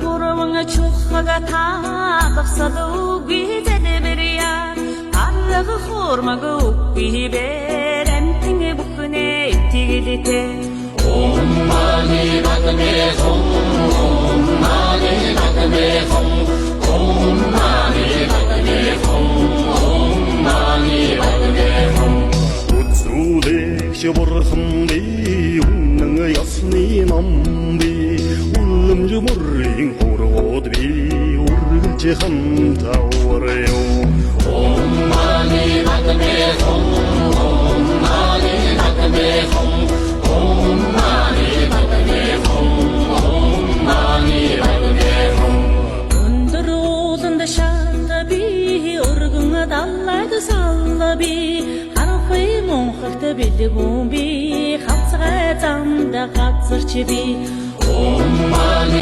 Gurvanga chukhaga taqsadu gizede beriya Arlaga khurmaga ukki berem tinge bukne tigilite Om mani padme hum, Om mani padme hum, Om mani padme hum, Om mani padme hum. Үзүүлэгч бурхан би үнэн ясны ном би улам жумрын хорвод би үргэлж хамтаварё Om mani padme hum, Om mani padme hum, Om mani padme hum, Om mani padme hum. Өндөр ууланд шаалла би өргөн даллайд салла би харахыг монхогт бэлгүүн би хавцгай замда газарч би Om mani